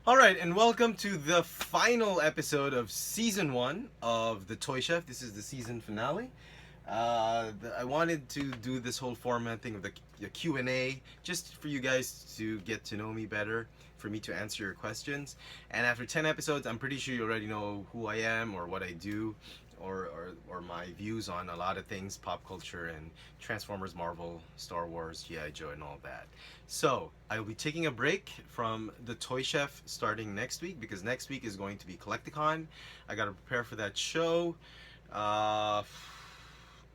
All right, and welcome to the final episode of season one of the Toy Chef. This is the season finale. I wanted to do this whole format thing of the Q and A, just for you guys to get to know me better, for me to answer your questions. And after 10 episodes, I'm pretty sure you already know who I am or what I do, or my views on a lot of things, pop culture and Transformers, Marvel, Star Wars, GI Joe, and all that. So I will be taking a break from the Toy Chef starting next week because next week is going to be Collecticon. I got to prepare for that show. Uh,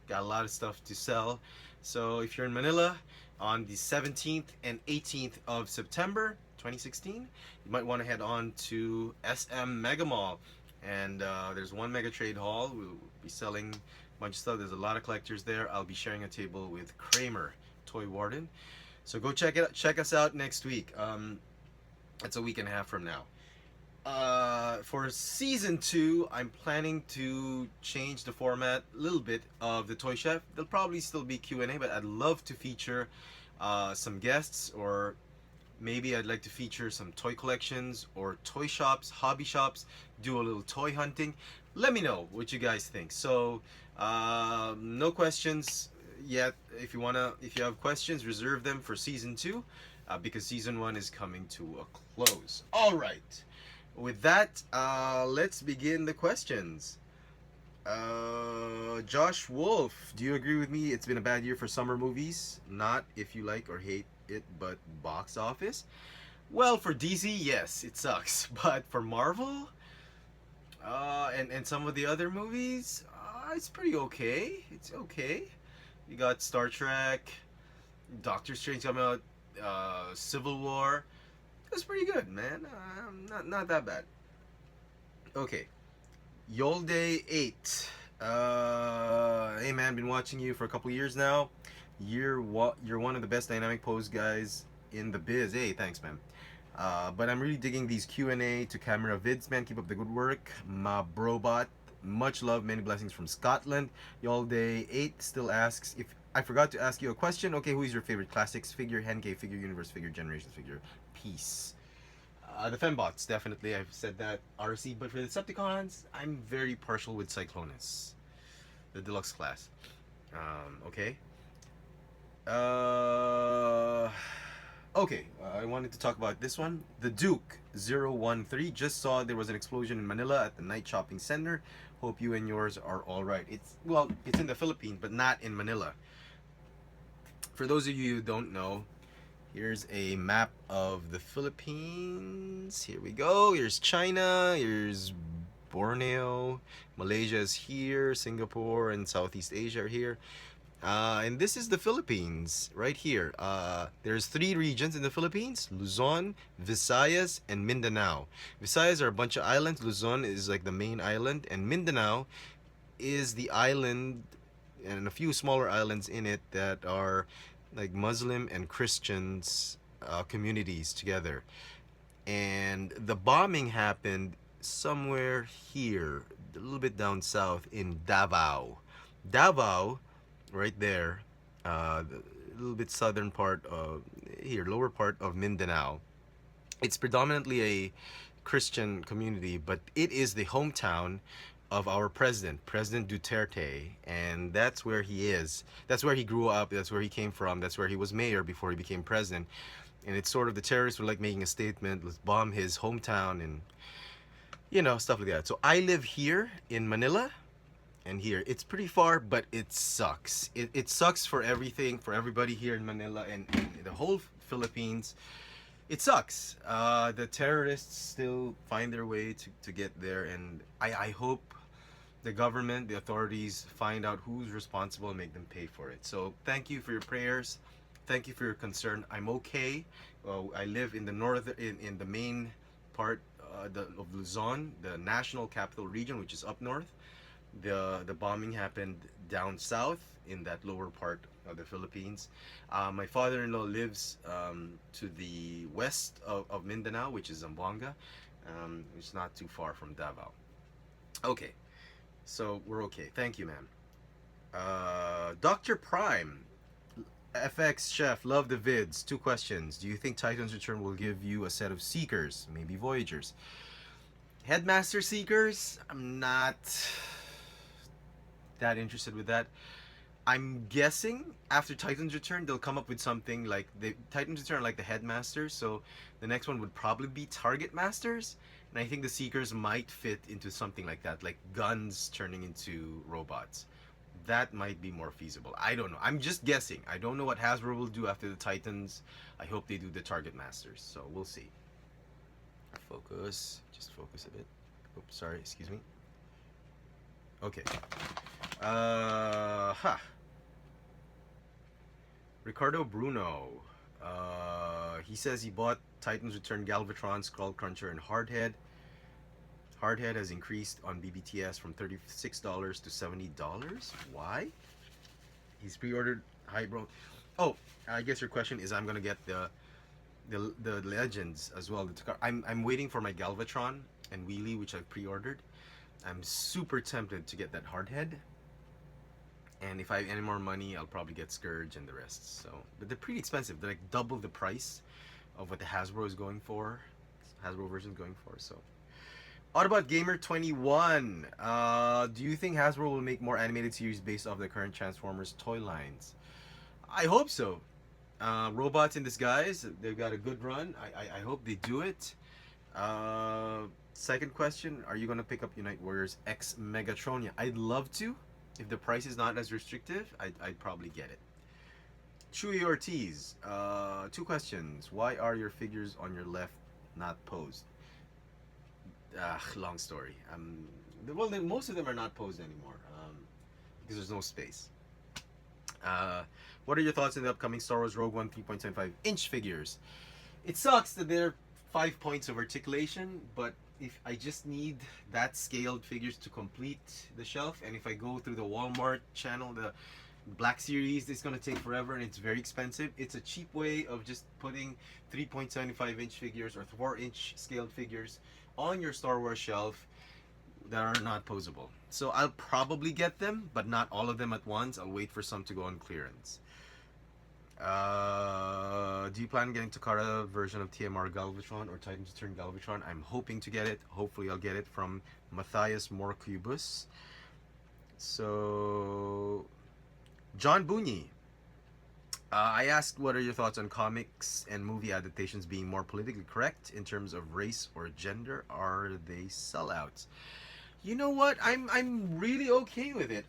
got a lot of stuff to sell. So if you're in Manila on the 17th and 18th of September 2016, you might want to head on to SM Mega Mall. And there's one Mega Trade Hall. We'll be selling a bunch of stuff. There's a lot of collectors there. I'll be sharing a table with Kramer, Toy Warden. So go check us out next week. It's a week and a half from now. For season two, I'm planning to change the format a little bit of the Toy Chef. There'll probably still be Q&A, but I'd love to feature some guests, or maybe I'd like to feature some toy collections or toy shops, hobby shops, do a little toy hunting. Let me know what you guys think. So, no questions yet. If you have questions, reserve them for season two, because season one is coming to a close. All right. With that, let's begin the questions. Josh Wolf, do you agree with me? It's been a bad year for summer movies. Not if you like or hate it, but box office. Well, for DC, yes, it sucks. But for Marvel, and some of the other movies, it's pretty okay. It's okay. You got Star Trek, Doctor Strange coming out, Civil War. It's pretty good, man. Not that bad. Okay, Yolde 8. Hey man, been watching you for a couple years now. You're one of the best dynamic pose guys in the biz. Hey, thanks, man. But I'm really digging these Q&A to camera vids, man. Keep up the good work. My brobot. Much love, many blessings from Scotland. Yolde 8 still asks, if I forgot to ask you a question. Okay, who is your favorite classics figure, Henkei figure, universe figure, generations figure, piece? The Fembots, definitely. I've said that. RC, but for the Decepticons, I'm very partial with Cyclonus, the deluxe class. Okay. Okay, I wanted to talk about this one. The Duke 013 just saw there was an explosion in Manila at the night shopping center. Hope you and yours are all right. It's in the Philippines, but not in Manila. For those of you who don't know, here's a map of the Philippines. Here we go. Here's China. Here's Borneo. Malaysia is here. Singapore and Southeast Asia are here. And this is the Philippines right here. There's 3 regions in the Philippines: Luzon, Visayas, and Mindanao. Visayas are a bunch of islands. Luzon is like the main island, and Mindanao is the island and a few smaller islands in it that are like Muslim and Christians communities together. And the bombing happened somewhere here, a little bit down south in Davao. Davao, right there, a little bit southern part of here, lower part of Mindanao. It's predominantly a Christian community, but it is the hometown of our president, President Duterte, and that's where he is. That's where he grew up. That's where he came from. That's where he was mayor before he became president. And it's sort of, the terrorists were like making a statement, let's bomb his hometown and stuff like that. So I live here in Manila, and here it's pretty far, but it sucks. It sucks for everything, for everybody here in Manila and the whole Philippines. It sucks. The terrorists still find their way to get there, and I hope the government, the authorities, find out who's responsible and make them pay for it. So thank you for your prayers. Thank you for your concern. I'm okay. I live in the in the main part of Luzon, the national capital region, which is up north. The bombing happened down south in that lower part of the Philippines. My father-in-law lives to the west of Mindanao, which is Zamboanga. It's not too far from Davao. Okay, so we're okay. Thank you, ma'am. Dr. Prime, FX Chef, love the vids. Two questions. Do you think Titan's Return will give you a set of Seekers, maybe Voyagers? Headmaster Seekers, I'm not that interested with that. I'm guessing after Titan's Return, they'll come up with something like the Titan's Return, like the Headmasters. So the next one would probably be Target Masters, and I think the Seekers might fit into something like that, like guns turning into robots. That might be more feasible. I don't know. I'm just guessing. I don't know what Hasbro will do after the Titans. I hope they do the Target Masters. So we'll see. Focus. Just focus a bit. Oops, sorry. Excuse me. Okay. Huh. Ricardo Bruno. He says he bought Titans Return Galvatron, Skull Cruncher, and Hardhead. Hardhead has increased on BBTS from $36 to $70. Why? He's pre-ordered Hybro. Oh, I guess your question is I'm gonna get the legends as well. I'm waiting for my Galvatron and Wheelie, which I've pre-ordered. I'm super tempted to get that Hardhead. And if I have any more money, I'll probably get Scourge and the rest. So, but they're pretty expensive. They're like double the price of what the Hasbro is going for. Hasbro version is going for. So, Autobot Gamer 21. Do you think Hasbro will make more animated series based off the current Transformers toy lines? I hope so. Robots in Disguise. They've got a good run. I hope they do it. Second question: are you gonna pick up Unite Warriors X Megatronia? I'd love to. If the price is not as restrictive, I'd probably get it. Chewy Ortiz, two questions. Why are your figures on your left not posed? Long story. Well, most of them are not posed anymore because there's no space. What are your thoughts on the upcoming Star Wars Rogue One 3.75-inch figures? It sucks that they're 5 points of articulation, but if I just need that scaled figures to complete the shelf, and if I go through the Walmart channel, the Black Series, it's gonna take forever and it's very expensive. It's a cheap way of just putting 3.75-inch figures or 4-inch scaled figures on your Star Wars shelf that are not posable. So I'll probably get them, but not all of them at once. I'll wait for some to go on clearance. Do you plan on getting Takara version of TMR Galvatron or Titans Return Galvatron? I'm hoping to get it. Hopefully I'll get it from Matthias Morcubus. So, John Bunyi. I asked what are your thoughts on comics and movie adaptations being more politically correct in terms of race or gender? Are they sellouts? You know what? I'm really okay with it.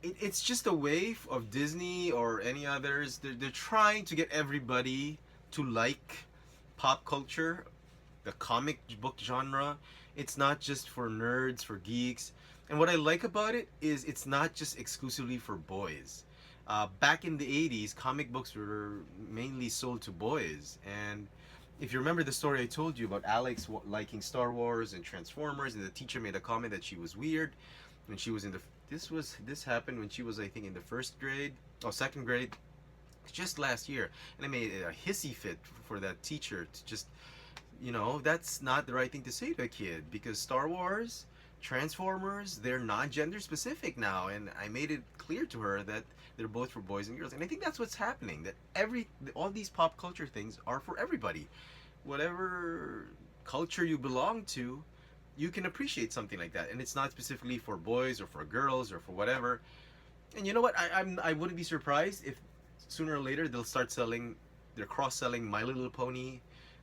It's just a way of Disney or any others. They're trying to get everybody to like pop culture, the comic book genre. It's not just for nerds, for geeks. And what I like about it is it's not just exclusively for boys. Back in the 80s, comic books were mainly sold to boys. And if you remember the story I told you about Alex liking Star Wars and Transformers, and the teacher made a comment that she was weird when she was in the... This happened when she was, I think, in the second grade, just last year. And I made a hissy fit for that teacher to just... that's not the right thing to say to a kid, because Star Wars, Transformers, they're not gender specific now, and I made it clear to her that they're both for boys and girls. And I think that's what's happening, that all these pop culture things are for everybody. Whatever culture you belong to, you can appreciate something like that, and it's not specifically for boys or for girls or for whatever. And you know what, I wouldn't be surprised if sooner or later they're cross-selling My Little Pony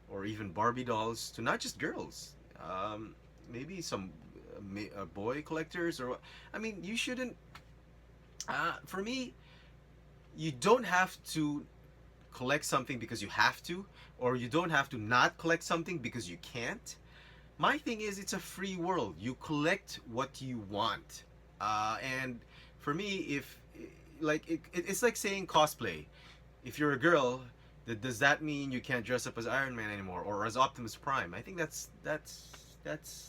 or even Barbie dolls to not just girls, maybe some boy collectors, or I mean, you shouldn't. For me, you don't have to collect something because you have to, or you don't have to not collect something because you can't. My thing is, it's a free world. You collect what you want, and for me, it's like saying cosplay. If you're a girl, does that mean you can't dress up as Iron Man anymore or as Optimus Prime? I think that's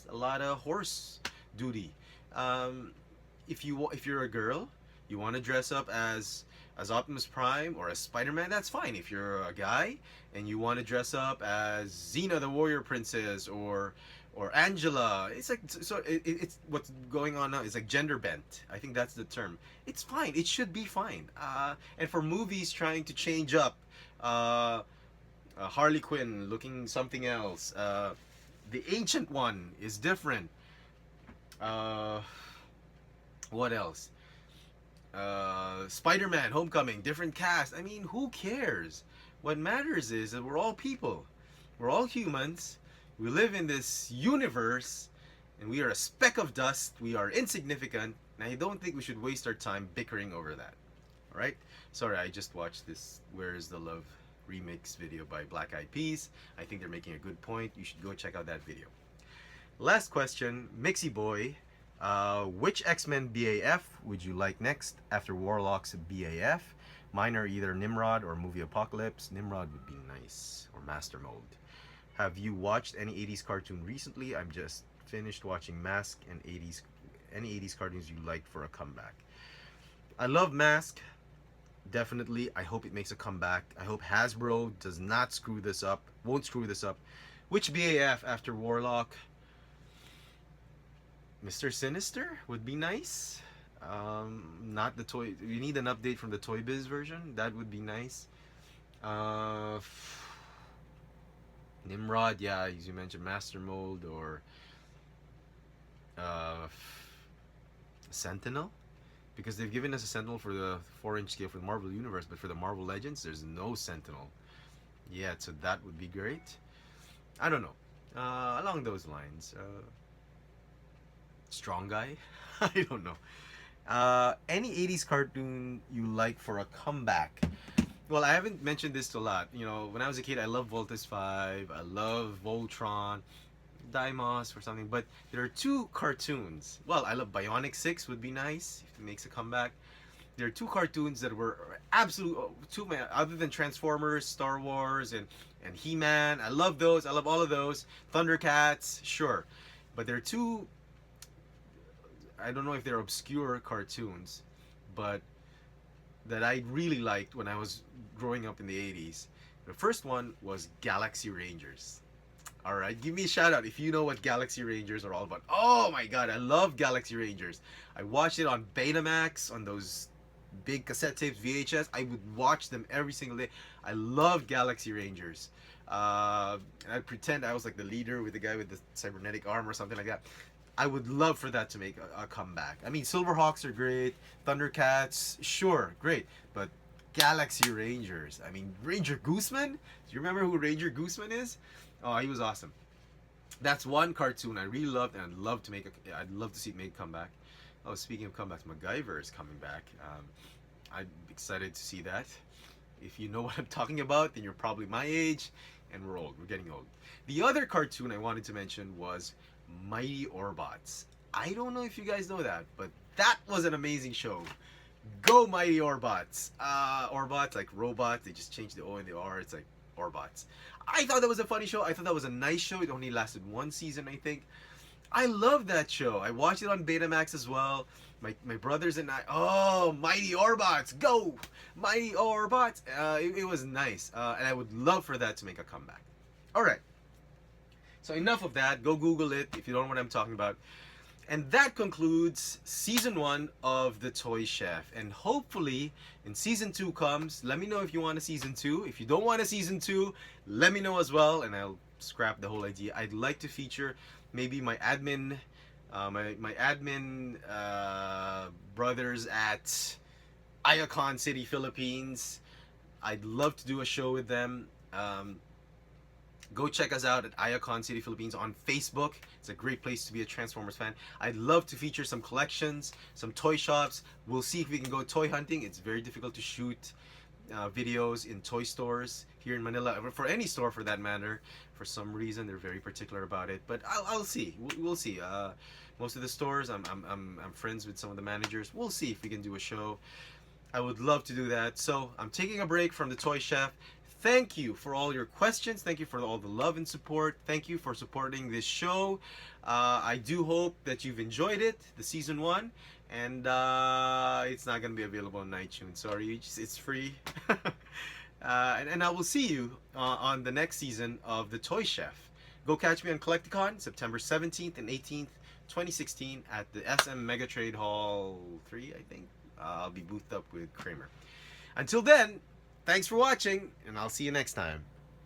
a lot of horse duty. If you're a girl, you want to dress up as Optimus Prime or as Spider-Man, that's fine. If you're a guy and you want to dress up as Xena the Warrior Princess or or Angela. It's like so. It's what's going on now is like gender bent. I think that's the term. It's fine. It should be fine. And for movies trying to change up, uh, Harley Quinn looking something else. The Ancient One is different. Uh, what else? Spider-Man: Homecoming, different cast. I mean, who cares? What matters is that we're all people. We're all humans. We live in this universe, and we are a speck of dust. We are insignificant, and I don't think we should waste our time bickering over that. All right? Sorry, I just watched this "Where Is the Love" remix video by Black Eyed Peas. I think they're making a good point. You should go check out that video. Last question, Mixie Boy. Which X-Men BAF would you like next after Warlock's BAF? Mine are either Nimrod or Movie Apocalypse. Nimrod would be nice, or Master Mold. Have you watched any 80s cartoon recently? I'm just finished watching Mask and any 80s cartoons you liked for a comeback. I love Mask, definitely. I hope it makes a comeback. I hope Hasbro does not screw this up, won't screw this up. Which BAF after Warlock? Mr. Sinister would be nice. Not the toy. You need an update from the Toy Biz version. That would be nice. Nimrod, yeah, as you mentioned, Master Mold or Sentinel, because they've given us a Sentinel for the 4-inch scale for the Marvel Universe, but for the Marvel Legends, there's no Sentinel yet, so that would be great. I don't know. Along those lines, Strong Guy. I don't know. Any 80s cartoon you like for a comeback? Well, I haven't mentioned this a lot. You know, when I was a kid, I loved Voltus 5. I love Voltron, Dimos or something. But there are two cartoons. Well, I love Bionic 6 would be nice if it makes a comeback. There are two cartoons that were absolute other than Transformers, Star Wars, and He-Man. I love those. I love all of those. Thundercats, sure. But there are two, I don't know if they're obscure cartoons, but that I really liked when I was growing up in the 80s. The first one was Galaxy Rangers. All right, give me a shout out if you know what Galaxy Rangers are all about. Oh my god, I love Galaxy Rangers. I watched it on Betamax, on those big cassette tapes, VHS. I would watch them every single day. I loved Galaxy Rangers. And I'd pretend I was like the leader with the guy with the cybernetic arm or something like that. I would love for that to make a comeback. I mean, Silverhawks are great. Thundercats, sure, great. But Galaxy Rangers, I mean, Ranger Gooseman? Do you remember who Ranger Gooseman is? Oh, he was awesome. That's one cartoon I really loved, and I'd love to see it make a comeback. Oh, speaking of comebacks, MacGyver is coming back. I'm excited to see that. If you know what I'm talking about, then you're probably my age, and we're old. We're getting old. The other cartoon I wanted to mention was Mighty Orbots. I don't know if you guys know that, but that was an amazing show. Go Mighty Orbots. Orbots, like robots, they just changed the O and the R. It's like Orbots. I thought that was a funny show. I thought that was a nice show. It only lasted one season, I think. I love that show. I watched it on Betamax as well. My brothers and I, oh, Mighty Orbots, go! Mighty Orbots. It was nice. And I would love for that to make a comeback. All right. So enough of that. Go Google it if you don't know what I'm talking about. And that concludes season 1 of The Toy Chef. And hopefully, when season 2 comes, let me know if you want a season 2. If you don't want a season 2, let me know as well, and I'll scrap the whole idea. I'd like to feature maybe my admin, brothers at Iacon City, Philippines. I'd love to do a show with them. Go check us out at Iacon City, Philippines on Facebook. It's a great place to be a Transformers fan. I'd love to feature some collections, some toy shops. We'll see if we can go toy hunting. It's very difficult to shoot videos in toy stores here in Manila, for any store for that matter. For some reason, they're very particular about it. But I'll see. We'll see. Most of the stores, I'm friends with some of the managers. We'll see if we can do a show. I would love to do that. So I'm taking a break from The Toy Chef. Thank you for all your questions. Thank you for all the love and support. Thank you for supporting this show. I do hope that you've enjoyed it, the season 1. And it's not going to be available on iTunes. Sorry, it's free. And I will see you on the next season of The Toy Chef. Go catch me on Collecticon, September 17th and 18th, 2016, at the SM Mega Trade Hall 3, I think. I'll be boothed up with Kramer. Until then, thanks for watching, and I'll see you next time.